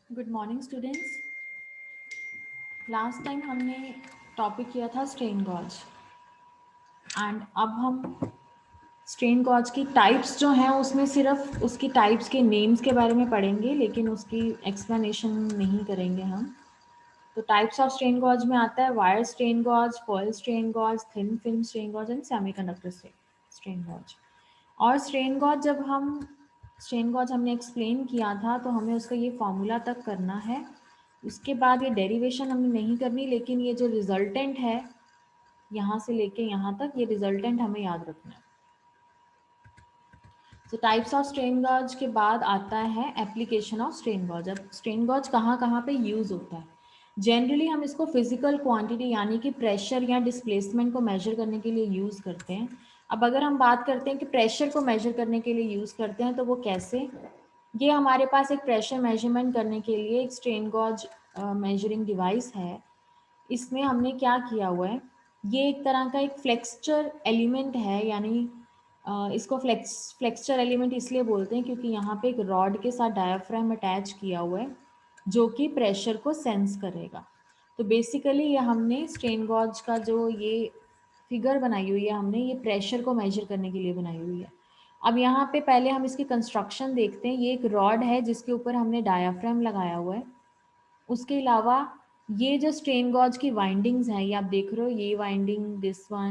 Good morning students. Last time हमने topic किया था स्ट्रेन गॉज एंड अब हम स्ट्रेन गॉज की टाइप्स जो हैं उसमें सिर्फ उसकी टाइप्स के नेम्स के बारे में पढ़ेंगे, लेकिन उसकी एक्सप्लेनेशन नहीं करेंगे हम। तो टाइप्स ऑफ स्ट्रेन गॉज में आता है wire strain gauge, foil strain gauge, thin film strain gauge and semiconductor strain gauge. और स्ट्रेन गॉज हमने एक्सप्लेन किया था, तो हमें उसका ये फॉर्मूला तक करना है। उसके बाद ये डेरिवेशन हमें नहीं करनी, लेकिन ये जो रिजल्टेंट है यहाँ से लेके यहाँ तक, ये रिजल्टेंट हमें याद रखना है। तो टाइप्स ऑफ स्ट्रेन गॉज के बाद आता है एप्लीकेशन ऑफ स्ट्रेन गॉज। अब स्ट्रेन गॉज कहाँ कहाँ पे यूज़ होता है? जनरली हम इसको फिजिकल क्वांटिटी यानी कि प्रेशर या डिस्प्लेसमेंट को मेजर करने के लिए यूज़ करते हैं। अब अगर हम बात करते हैं कि प्रेशर को मेजर करने के लिए यूज़ करते हैं, तो वो कैसे? ये हमारे पास एक प्रेशर मेजरमेंट करने के लिए एक स्ट्रेन गॉज मेजरिंग डिवाइस है। इसमें हमने क्या किया हुआ है, ये एक तरह का एक फ्लेक्सचर एलिमेंट है, यानी इसको फ्लेक्सचर एलिमेंट इसलिए बोलते हैं क्योंकि यहाँ पे एक रॉड के साथ डायाफ्राम अटैच किया हुआ है जो कि प्रेशर को सेंस करेगा। तो बेसिकली ये हमने स्ट्रेन गॉज का जो ये फिगर बनाई हुई है, हमने ये प्रेशर को मेजर करने के लिए बनाई हुई है। अब यहाँ पे पहले हम इसकी कंस्ट्रक्शन देखते हैं। ये एक रॉड है जिसके ऊपर हमने डायाफ्राम लगाया हुआ है। उसके अलावा ये जो स्ट्रेन गॉज की वाइंडिंग्स हैं, ये आप देख रहे हो, ये winding, this one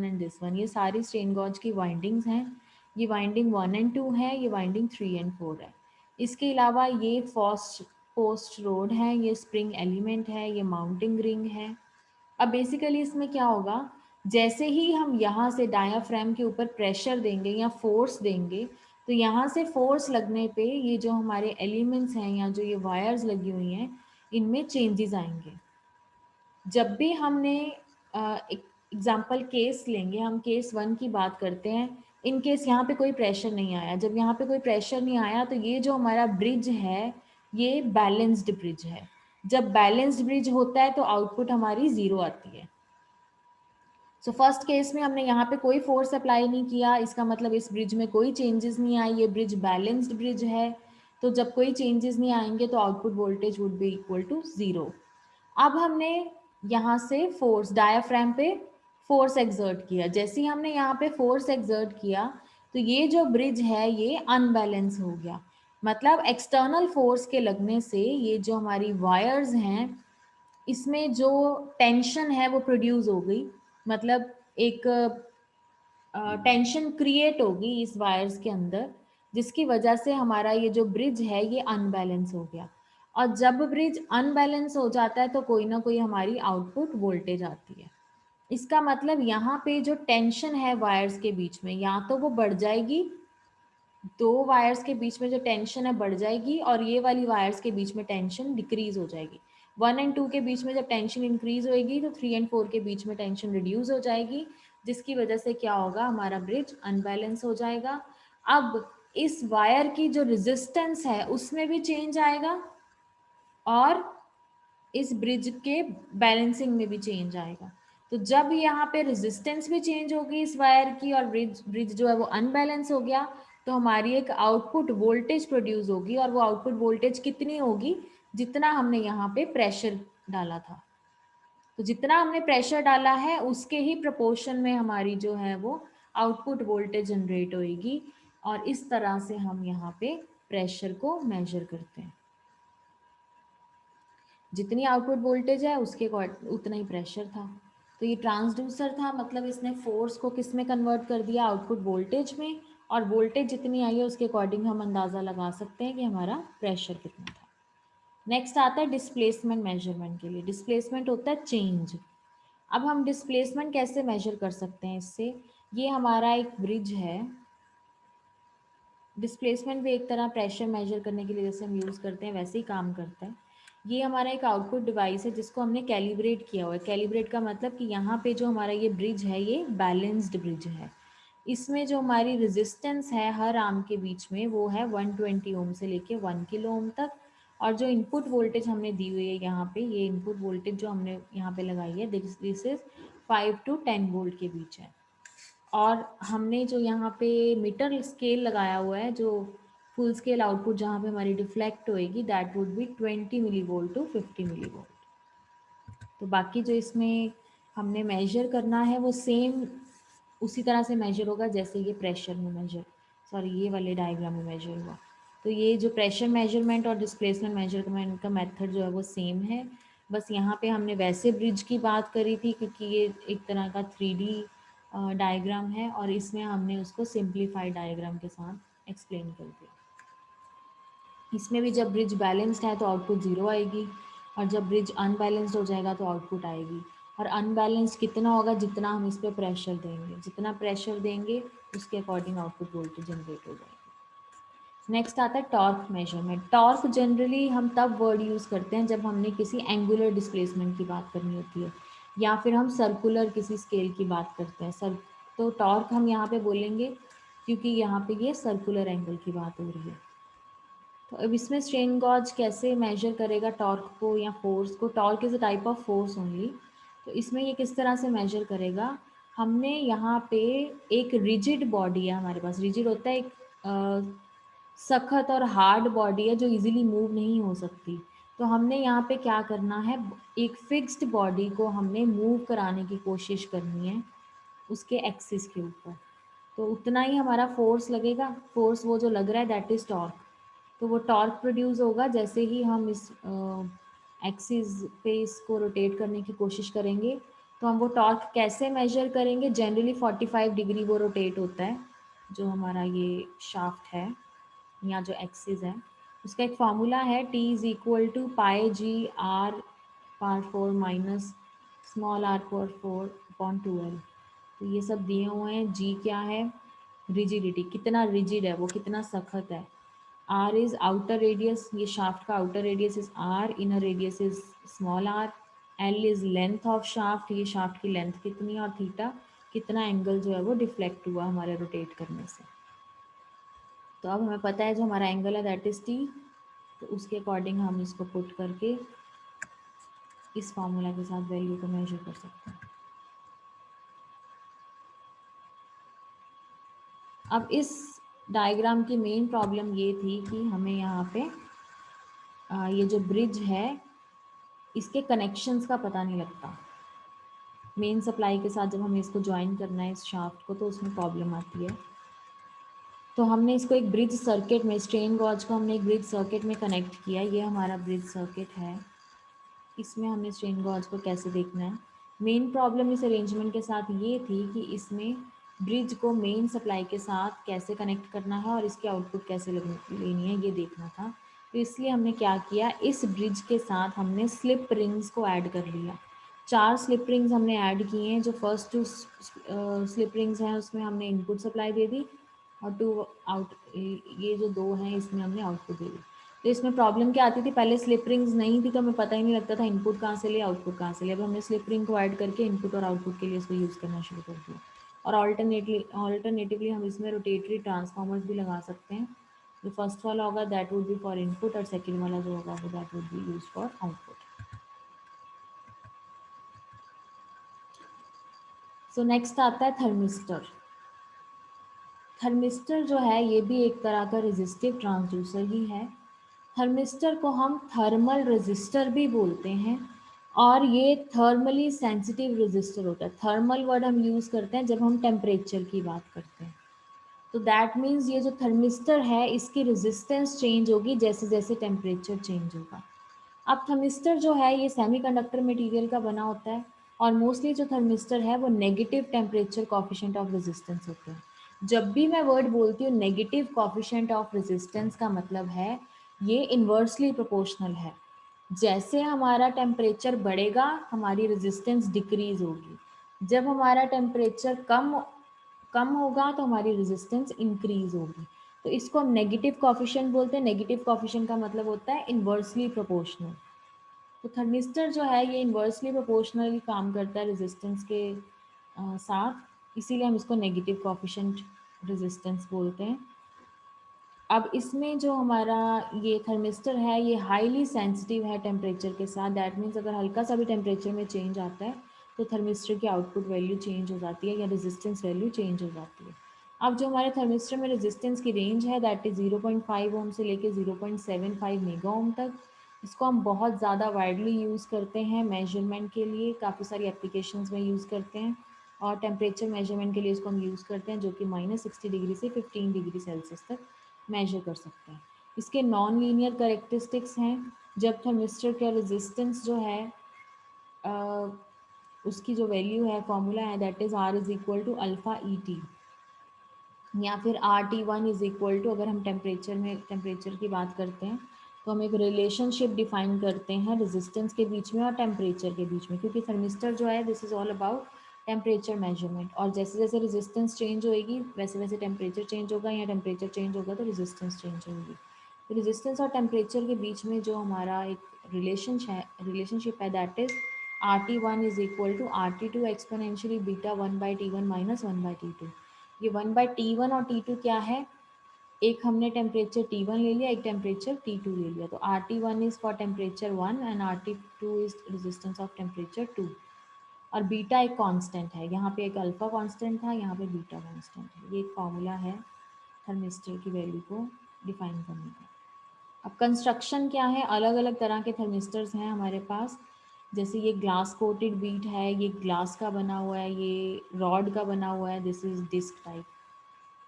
and this one, ये सारी स्ट्रेन गॉज की वाइंडिंग्स हैं। ये वाइंडिंग 1 एंड 2 है, ये वाइंडिंग 3 एंड 4 है। इसके अलावा ये पोस्ट रोड है, ये स्प्रिंग एलिमेंट है, ये माउंटिंग रिंग है। अब बेसिकली इसमें क्या होगा, जैसे ही हम यहाँ से डायाफ्राम के ऊपर प्रेशर देंगे या फोर्स देंगे, तो यहाँ से फोर्स लगने पे ये जो हमारे एलिमेंट्स हैं या जो ये वायर्स लगी हुई हैं, इनमें चेंजेस आएंगे। जब भी हमने एक एग्जाम्पल केस लेंगे, हम केस 1 की बात करते हैं। इन केस यहाँ पे कोई प्रेशर नहीं आया। जब यहाँ पे कोई प्रेशर नहीं आया, तो ये जो हमारा ब्रिज है ये बैलेंस्ड ब्रिज है। जब बैलेंस्ड ब्रिज होता है तो आउटपुट हमारी ज़ीरो आती है। सो फर्स्ट केस में हमने यहाँ पे कोई फोर्स अप्लाई नहीं किया, इसका मतलब इस ब्रिज में कोई चेंजेस नहीं आई, ये ब्रिज बैलेंस्ड ब्रिज है। तो जब कोई चेंजेस नहीं आएंगे तो output voltage would be equal to zero. अब हमने यहाँ से फोर्स डायाफ्राम पे फोर्स एक्सर्ट किया। जैसे ही हमने यहाँ पे फोर्स एक्सर्ट किया, तो ये जो ब्रिज है ये अनबैलेंस हो गया। मतलब एक्सटर्नल फोर्स के लगने से ये जो हमारी वायर्स हैं, इसमें जो टेंशन है वो प्रोड्यूस हो गई। मतलब एक टेंशन क्रिएट होगी इस वायर्स के अंदर, जिसकी वजह से हमारा ये जो ब्रिज है ये अनबैलेंस हो गया। और जब ब्रिज अनबैलेंस हो जाता है तो कोई ना कोई हमारी आउटपुट वोल्टेज आती है। इसका मतलब यहाँ पे जो टेंशन है वायर्स के बीच में, या तो वो बढ़ जाएगी, दो वायर्स के बीच में जो टेंशन है बढ़ जाएगी, और ये वाली वायर्स के बीच में टेंशन डिक्रीज हो जाएगी। 1 एंड 2 के बीच में जब टेंशन इंक्रीज होएगी तो 3 एंड 4 के बीच में टेंशन रिड्यूस हो जाएगी, जिसकी वजह से क्या होगा, हमारा ब्रिज अनबैलेंस हो जाएगा। अब इस वायर की जो रेजिस्टेंस है उसमें भी चेंज आएगा, और इस ब्रिज के बैलेंसिंग में भी चेंज आएगा। तो जब यहाँ पे रेजिस्टेंस भी चेंज होगी इस वायर की, और ब्रिज ब्रिज जो है वो अनबैलेंस हो गया, तो हमारी एक आउटपुट वोल्टेज प्रोड्यूस होगी। और वो आउटपुट वोल्टेज कितनी होगी, जितना हमने यहाँ पे प्रेशर डाला था। तो जितना हमने प्रेशर डाला है उसके ही प्रोपोर्शन में हमारी जो है वो आउटपुट वोल्टेज जनरेट होएगी। और इस तरह से हम यहाँ पे प्रेशर को मेजर करते हैं। जितनी आउटपुट वोल्टेज है उसके उतना ही प्रेशर था। तो ये ट्रांसड्यूसर था, मतलब इसने फोर्स को किस में कन्वर्ट कर दिया, आउटपुट वोल्टेज में। और वोल्टेज जितनी आई है उसके अकॉर्डिंग हम अंदाज़ा लगा सकते हैं कि हमारा प्रेशर कितना था। नेक्स्ट आता है डिस्प्लेसमेंट मेजरमेंट के लिए। डिस्प्लेसमेंट होता है चेंज। अब हम डिस्प्लेसमेंट कैसे मेजर कर सकते हैं इससे, ये हमारा एक ब्रिज है। डिस्प्लेसमेंट भी एक तरह प्रेशर मेजर करने के लिए जैसे हम यूज़ करते हैं वैसे ही काम करता है। ये हमारा एक आउटपुट डिवाइस है जिसको हमने कैलिब्रेट किया हुआ है। कैलिब्रेट का मतलब कि यहाँ पे जो हमारा ये ब्रिज है ये बैलेंस्ड ब्रिज है। इसमें जो हमारी रेजिस्टेंस है हर आर्म के बीच में वो है 120 ओम से लेके 1 किलो ओम तक। और जो इनपुट वोल्टेज हमने दी हुई है यहाँ पे, ये इनपुट वोल्टेज जो हमने यहाँ पे लगाई है, दिस इज 5 to 10 वोल्ट के बीच है। और हमने जो यहाँ पे मीटर स्केल लगाया हुआ है, जो फुल स्केल आउटपुट जहाँ पे हमारी डिफ्लेक्ट होएगी that would be 20 millivolt to 50 millivolt. तो बाकी जो इसमें हमने मेजर करना है वो सेम उसी तरह से मेजर होगा जैसे ये प्रेशर में मेजर, सॉरी ये वाले डायग्राम में मेजर हुआ। तो ये जो प्रेशर मेजरमेंट और डिस्प्लेसमेंट मेजरमेंट का मेथड जो है वो सेम है, बस यहाँ पे हमने वैसे ब्रिज की बात करी थी क्योंकि ये एक तरह का 3D डायग्राम है और इसमें हमने उसको सिंप्लीफाइड डायग्राम के साथ एक्सप्लेन कर दिया। इसमें भी जब ब्रिज बैलेंस्ड है तो आउटपुट ज़ीरो आएगी और जब ब्रिज अनबैलेंस्ड हो जाएगा तो आउटपुट आएगी। और अनबैलेंस्ड कितना होगा, जितना हम इस पर प्रेशर देंगे, जितना प्रेशर देंगे उसके अकॉर्डिंग आउटपुट वोल्टेज जनरेट हो जाएगी। नेक्स्ट आता है टॉर्क मेजरमेंट। टॉर्क जनरली हम तब वर्ड यूज़ करते हैं जब हमने किसी एंगुलर डिस्प्लेसमेंट की बात करनी होती है या फिर हम सर्कुलर किसी स्केल की बात करते हैं। तो टॉर्क हम यहाँ पे बोलेंगे क्योंकि यहाँ पे ये सर्कुलर एंगल की बात हो रही है। तो अब इसमें स्ट्रेन गॉज कैसे मेजर करेगा टॉर्क को या फोर्स को? Torque is a type of force only. तो इसमें ये किस तरह से मेजर करेगा? हमने यहाँ पे एक रिजिड बॉडी है हमारे पास। रिजिड होता है एक सख्त और हार्ड बॉडी है जो इजीली मूव नहीं हो सकती। तो हमने यहाँ पे क्या करना है, एक फिक्स्ड बॉडी को हमने मूव कराने की कोशिश करनी है उसके एक्सिस के ऊपर। तो उतना ही हमारा फोर्स लगेगा, फोर्स वो जो लग रहा है दैट इज़ टॉर्क। तो वो टॉर्क प्रोड्यूस होगा जैसे ही हम इस एक्सिस पे इसको रोटेट करने की कोशिश करेंगे। तो हम वो टॉर्क कैसे मेजर करेंगे? जनरली 45 डिग्री वो रोटेट होता है जो हमारा ये शाफ्ट है या जो एक्सिस है। उसका एक फार्मूला है T is equal to pi G R power 4 minus small R power 4 upon 2 L. तो ये सब दिए हुए हैं। जी क्या है? रिजिडिटी, कितना रिजिड है वो, कितना सख्त है। आर इज आउटर रेडियस, ये शाफ्ट का outer radius is R, inner radius is small R. L is length of shaft, ये शाफ्ट की लेंथ कितनी है। और थीटा, कितना एंगल जो है वो डिफ्लेक्ट हुआ हमारे रोटेट करने से। तो अब हमें पता है जो हमारा एंगल है दैट इज टी। तो उसके अकॉर्डिंग हम इसको पुट करके इस फार्मूला के साथ वैल्यू को मेजर कर सकते हैं। अब इस डायग्राम की मेन प्रॉब्लम ये थी कि हमें यहाँ पे ये जो ब्रिज है इसके कनेक्शंस का पता नहीं लगता। मेन सप्लाई के साथ जब हमें इसको ज्वाइन करना है इस शाफ्ट को तो उसमें प्रॉब्लम आती है। तो हमने इसको एक ब्रिज सर्किट में, स्ट्रेन गॉज को हमने एक ब्रिज सर्किट में कनेक्ट किया। ये हमारा ब्रिज सर्किट है, इसमें हमने स्ट्रेन गॉज को कैसे देखना है। मेन प्रॉब्लम इस अरेंजमेंट के साथ ये थी कि इसमें ब्रिज को मेन सप्लाई के साथ कैसे कनेक्ट करना है और इसकी आउटपुट कैसे लेनी है ये देखना था। तो इसलिए हमने क्या किया, इस ब्रिज के साथ हमने स्लिप रिंग्स को ऐड कर लिया। 4 स्लिप रिंग्स हमने ऐड किए हैं। जो फर्स्ट 2 स्लिप रिंग्स हैं उसमें हमने इनपुट सप्लाई दे दी और 2 आउट, ये जो 2 हैं इसमें हमने आउटपुट दे दी। तो इसमें प्रॉब्लम क्या आती थी, पहले स्लिप रिंग्स नहीं थी तो हमें पता ही नहीं लगता था इनपुट कहाँ से ले आउटपुट कहाँ से ले। अब हमने स्लिप रिंग को ऐड करके इनपुट और आउटपुट के लिए इसको यूज़ करना शुरू कर दिया। और ऑल्टरनेटिवली हम इसमें रोटेटरी ट्रांसफार्मर्स भी लगा सकते हैं। जो फर्स्ट वाला होगा that would B for input और सेकेंड वाला जो होगा वो that would B use for output. So next आता है थर्मिस्टर। थर्मिस्टर जो है ये भी एक तरह का रेजिस्टिव ट्रांसड्यूसर ही है। थर्मिस्टर को हम थर्मल रेजिस्टर भी बोलते हैं और ये थर्मली सेंसिटिव रेजिस्टर होता है। थर्मल वर्ड हम यूज़ करते हैं जब हम टेम्परेचर की बात करते हैं। तो दैट मीन्स ये जो थर्मिस्टर है इसकी रेजिस्टेंस चेंज होगी जैसे जैसे टेम्परेचर चेंज होगा। अब थर्मिस्टर जो है ये सेमीकंडक्टर मटेरियल का बना होता है और मोस्टली जो थर्मिस्टर है वो negative temperature coefficient of resistance होते हैं। जब भी मैं वर्ड बोलती हूँ नेगेटिव कॉफिशेंट ऑफ रेजिस्टेंस का मतलब है ये इन्वर्सली प्रोपोर्शनल है। जैसे हमारा टेम्परेचर बढ़ेगा हमारी रेजिस्टेंस डिक्रीज होगी, जब हमारा टेम्परेचर कम कम होगा तो हमारी रेजिस्टेंस इंक्रीज होगी। तो इसको हम नेगेटिव कॉफिशेंट बोलते हैं। नेगेटिव कॉफिशेंट का मतलब होता है इन्वर्सली प्रोपोर्शनल। तो थर्मिस्टर जो है ये इन्वर्सली प्रोपोर्शनली काम करता है रेजिस्टेंस के साथ, इसीलिए हम इसको नेगेटिव कॉफिशेंट रेजिस्टेंस बोलते हैं। अब इसमें जो हमारा ये थर्मिस्टर है ये हाईली सेंसिटिव है टेम्परेचर के साथ। दैट मीन्स अगर हल्का सा भी टेम्परेचर में चेंज आता है तो थर्मिस्टर की आउटपुट वैल्यू चेंज हो जाती है या रेजिस्टेंस वैल्यू चेंज हो जाती है। अब जो हमारे थर्मिस्टर में रेजिस्टेंस की रेंज है दैट इज़ 0.5 ओम से लेके 0.75 मेगा ओम तक। इसको हम बहुत ज़्यादा वाइडली यूज़ करते हैं मेजरमेंट के लिए, काफ़ी सारी एप्लीकेशंस में यूज़ करते हैं। और टेम्परेचर मेजरमेंट के लिए इसको हम यूज़ करते हैं, जो कि -60 डिग्री से 15 डिग्री सेल्सियस तक मेजर कर सकते हैं। इसके नॉन लीनियर करेक्टरिस्टिक्स हैं। जब थर्मिस्टर का रेजिस्टेंस जो है उसकी जो वैल्यू है, फॉर्मूला है that is R is equal to alpha E T, या फिर RT1 इज़ इक्वल टू, अगर हम टेम्परेचर की बात करते हैं तो हम एक रिलेशनशिप डिफाइन करते हैं रेजिस्टेंस के बीच में और टेम्परेचर के बीच में, क्योंकि थर्मिस्टर जो है this is all about temperature measurement. और जैसे जैसे रेजिस्टेंस चेंज होएगी वैसे वैसे टेम्परेचर चेंज होगा, या टेम्परेचर चेंज होगा तो रेजिस्टेंस चेंज होगी। तो रेजिस्टेंस और टेम्परेचर के बीच में जो हमारा एक रिलेशनशिप है that is RT1 is equal to RT2 exponentially beta 1/T1 minus 1/T2। ये 1/T1 और T2 क्या है, एक हमने टेम्परेचर T1 ले लिया, एक टेम्परेचर T2 ले लिया। तो RT1 is for temperature 1 and RT2 is resistance of temperature 2। और बीटा एक कांस्टेंट है, यहाँ पे एक अल्फा कांस्टेंट था, यहाँ पे बीटा कांस्टेंट है। ये एक फॉर्मूला है थर्मिस्टर की वैल्यू को डिफाइन करने का। अब कंस्ट्रक्शन क्या है, अलग अलग तरह के थर्मिस्टर्स हैं हमारे पास। जैसे ये ग्लास कोटेड बीट है, ये ग्लास का बना हुआ है, ये रॉड का बना हुआ है, दिस इज डिस्क टाइप।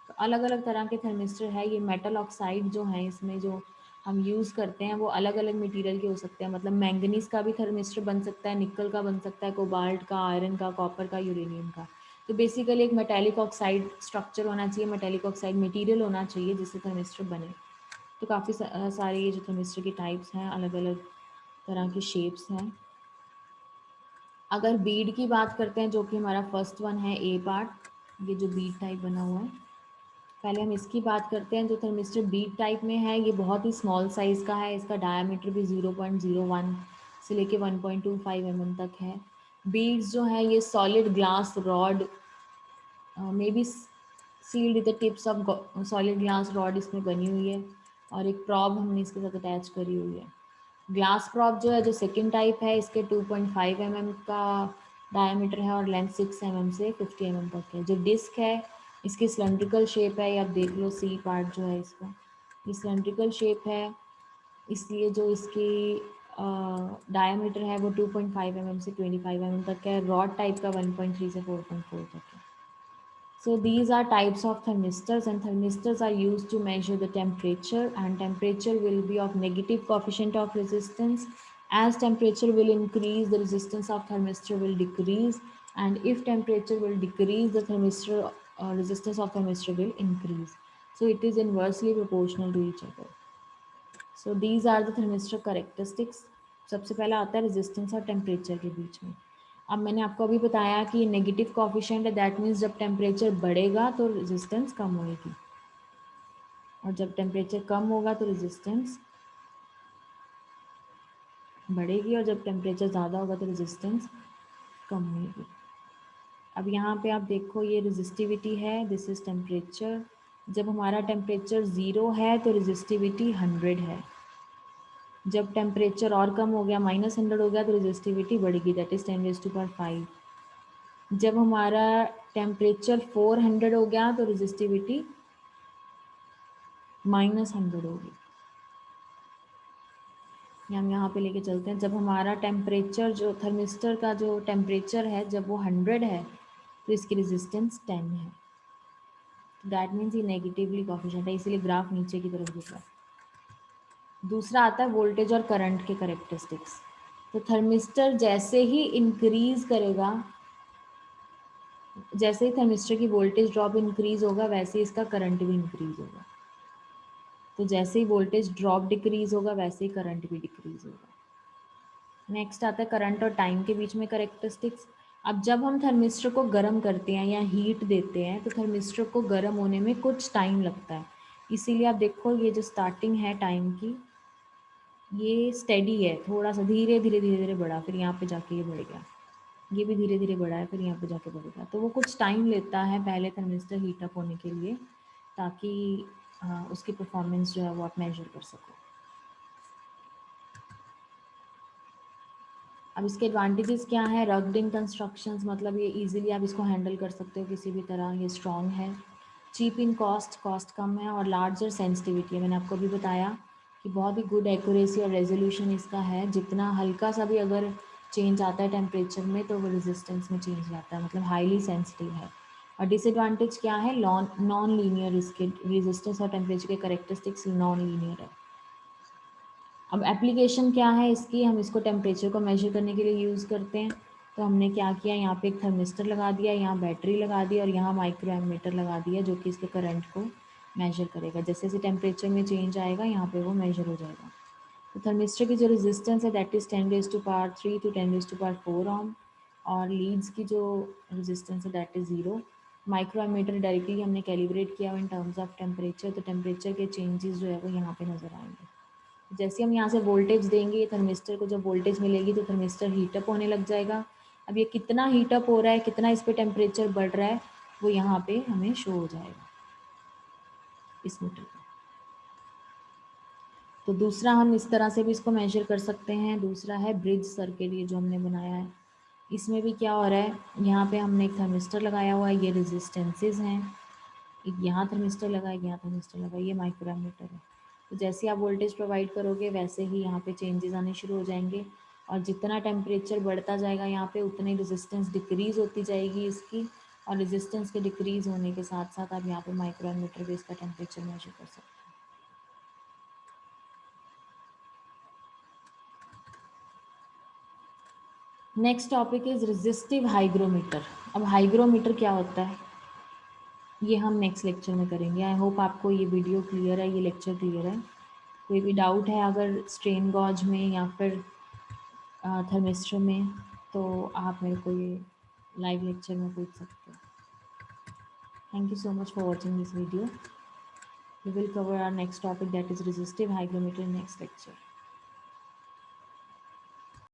तो अलग अलग तरह के थर्मिस्टर है। ये मेटल ऑक्साइड जो है इसमें जो हम यूज़ करते हैं वो अलग अलग मटेरियल के हो सकते हैं, मतलब मैंगनीज का भी थर्मिस्टर बन सकता है, निकल का बन सकता है, कोबाल्ट का, आयरन का, कॉपर का, यूरेनियम का। तो बेसिकली एक मेटेलिक ऑक्साइड स्ट्रक्चर होना चाहिए, मेटेलिक ऑक्साइड मटेरियल होना चाहिए जिससे थर्मिस्टर बने। तो काफ़ी सारे ये जो थर्मिस्टर की टाइप्स हैं, अलग अलग तरह की शेप्स हैं। अगर बीड की बात करते हैं, जो कि हमारा फर्स्ट वन है ए पार्ट, ये जो बीड टाइप बना हुआ है, पहले हम इसकी बात करते हैं। जो थर्मिस्टर बीड टाइप में है ये बहुत ही स्मॉल साइज़ का है, इसका डायामीटर भी 0.01 से लेके 1.25 mm तक है। बीड्स जो है ये solid glass rod may be sealed the tips of solid glass rod इसमें बनी हुई है, और एक प्रॉब हमने इसके साथ अटैच करी हुई है। ग्लास प्रॉप जो है, जो सेकंड टाइप है, इसके 2.5 mm का डायमीटर है और लेंथ 6 mm से 50 mm तक है। जो डिस्क है इसकी सिलेंड्रिकल शेप है, ये आप देख लो सी पार्ट जो है इसका, ये सिलेंड्रिकल शेप है, इसलिए जो इसकी डायमीटर है वो 2.5 mm से 25 mm तक है। रॉड टाइप का 1.3 से 4.4 तक है। So these are types of thermistors, and thermistors are used to measure the temperature, and temperature will be of negative coefficient of resistance. As temperature will increase, the resistance of thermistor will decrease, and if temperature will decrease, the thermistor resistance of thermistor will increase. So it is inversely proportional to each other. So these are the thermistor characteristics. सबसे पहला आता है resistance और temperature के बीच में। अब मैंने आपको अभी बताया कि नेगेटिव कॉफिशेंट है, दैट मीन्स जब टेम्परेचर बढ़ेगा तो रेजिस्टेंस कम होएगी, और जब टेम्परेचर कम होगा तो रेजिस्टेंस बढ़ेगी, और जब टेम्परेचर ज़्यादा होगा तो रेजिस्टेंस कम होगी। अब यहाँ पे आप देखो ये रेजिस्टिविटी है, दिस इज़ टेम्परेचर। जब हमारा टेम्परेचर 0 है तो रेजिस्टिविटी 100 है। जब टेम्परेचर और कम हो गया, -100 हो गया, तो रेजिस्टिविटी बढ़ेगी, दैट इज़ 10⁵. जब हमारा टेम्परेचर 400 हो गया तो रेजिस्टिविटी -100 होगी। हम यहाँ पे लेके चलते हैं। जब हमारा टेम्परेचर, जो थर्मिस्टर का जो टेम्परेचर है, जब वो 100 है तो इसकी रेजिस्टेंस 10 है। दैट मीन्स ये नेगेटिवली कॉफिशेंट है, इसीलिए ग्राफ नीचे की तरफ दिख रहा है। दूसरा आता है वोल्टेज और करंट के करेक्टरिस्टिक्स। तो थर्मिस्टर जैसे ही इंक्रीज करेगा, जैसे ही थर्मिस्टर की वोल्टेज ड्रॉप इंक्रीज होगा वैसे ही इसका करंट भी इंक्रीज होगा। तो जैसे ही वोल्टेज ड्रॉप डिक्रीज होगा वैसे ही करंट भी डिक्रीज होगा। नेक्स्ट आता है करंट और टाइम के बीच में करेक्टरिस्टिक्स। अब जब हम थर्मिस्टर को गर्म करते हैं या हीट देते हैं तो थर्मिस्टर को गर्म होने में कुछ टाइम लगता है। इसीलिए आप देखो ये जो स्टार्टिंग है टाइम की, ये स्टेडी है, थोड़ा सा धीरे धीरे धीरे धीरे बढ़ा, फिर यहाँ पे जाके ये बढ़ गया, ये भी धीरे धीरे बढ़ा है, फिर यहाँ पे जाके बढ़ेगा। तो वो कुछ टाइम लेता है पहले थर्मिस्टर हीट अप होने के लिए, ताकि उसकी परफॉर्मेंस जो है वो आप मेजर कर सको। अब इसके एडवांटेजेस क्या है, रग्ड इन कंस्ट्रक्शंस, मतलब ये इजीली आप इसको हैंडल कर सकते हो किसी भी तरह, ये स्ट्रॉन्ग है। चीप इन कॉस्ट, कॉस्ट कम है, और लार्जर सेंसिटिविटी है। मैंने आपको अभी बताया कि बहुत ही गुड एक्यूरेसी और रेजोल्यूशन इसका है। जितना हल्का सा भी अगर चेंज आता है टेम्परेचर में तो वो रेजिस्टेंस में चेंज आता है, मतलब हाईली सेंसिटिव है। और डिसएडवांटेज क्या है, नॉन लीनियर, इसके रेजिस्टेंस और टेम्परेचर के करेक्टरिस्टिक्स नॉन लीनियर है। अब एप्लीकेशन क्या है इसकी, हम इसको टेम्परेचर को मेजर करने के लिए यूज़ करते हैं। तो हमने क्या किया, यहाँ पे एक थर्मिस्टर लगा दिया, यहाँ बैटरी लगा दी, और यहाँ माइक्रो एमीटर लगा दिया जो कि इसके करंट को मेजर करेगा। जैसे जैसे टेम्परेचर में चेंज आएगा यहाँ पे वो मेजर हो जाएगा। तो थर्मिस्टर की जो रेजिस्टेंस है दैट इज़ 10⁻³ to 10⁻⁴ ओम, और लीड्स की जो रेजिस्टेंस है that is 0। Micro ammeter directly हमने कैलिब्रेट किया इन टर्म्स ऑफ टेम्परेचर, तो टेम्परेचर के चेंजेस जो है वो यहाँ पे नज़र आएंगे। जैसे हम यहाँ से वोल्टेज देंगे थर्मिस्टर को, जब वोल्टेज मिलेगी तो थर्मिस्टर हीटअप होने लग जाएगा। अब ये कितना हीटअप हो रहा है, कितना इस पर टेम्परेचर बढ़ रहा है, वो यहाँ पे हमें शो हो जाएगा इस मीटर पे। तो दूसरा हम इस तरह से भी इसको मेजर कर सकते हैं। दूसरा है ब्रिज सर्किट, ये जो हमने बनाया है। इसमें भी क्या हो रहा है, यहाँ पे हमने एक थर्मिस्टर लगाया हुआ है, ये रेजिस्टेंसेज हैं, एक यहाँ थर्मिस्टर लगा है, यहाँ थर्मिस्टर लगा है, ये माइक्रोमीटर है। तो जैसे आप वोल्टेज प्रोवाइड करोगे वैसे ही यहाँ पे चेंजेस आने शुरू हो जाएंगे, और जितना टेम्परेचर बढ़ता जाएगा यहाँ पे उतनी रेजिस्टेंस डिक्रीज़ होती जाएगी इसकी, और रेजिस्टेंस के डिक्रीज़ होने के साथ साथ आप यहाँ पे माइक्रोमीटर पे इसका टेम्परेचर मेजर कर सकते हैं। Next topic is resistive hygrometer. अब हाइग्रोमीटर क्या होता है ये हम नेक्स्ट लेक्चर में करेंगे। आई होप आपको ये वीडियो क्लियर है, ये लेक्चर क्लियर है। कोई भी डाउट है अगर स्ट्रेन गॉज में या फिर थर्मिस्टर में, तो आप मेरे को ये लाइव लेक्चर में पूछ सकते हो। Thank you so much for watching this video. We will cover our next topic, that is resistive hygrometer, in next lecture.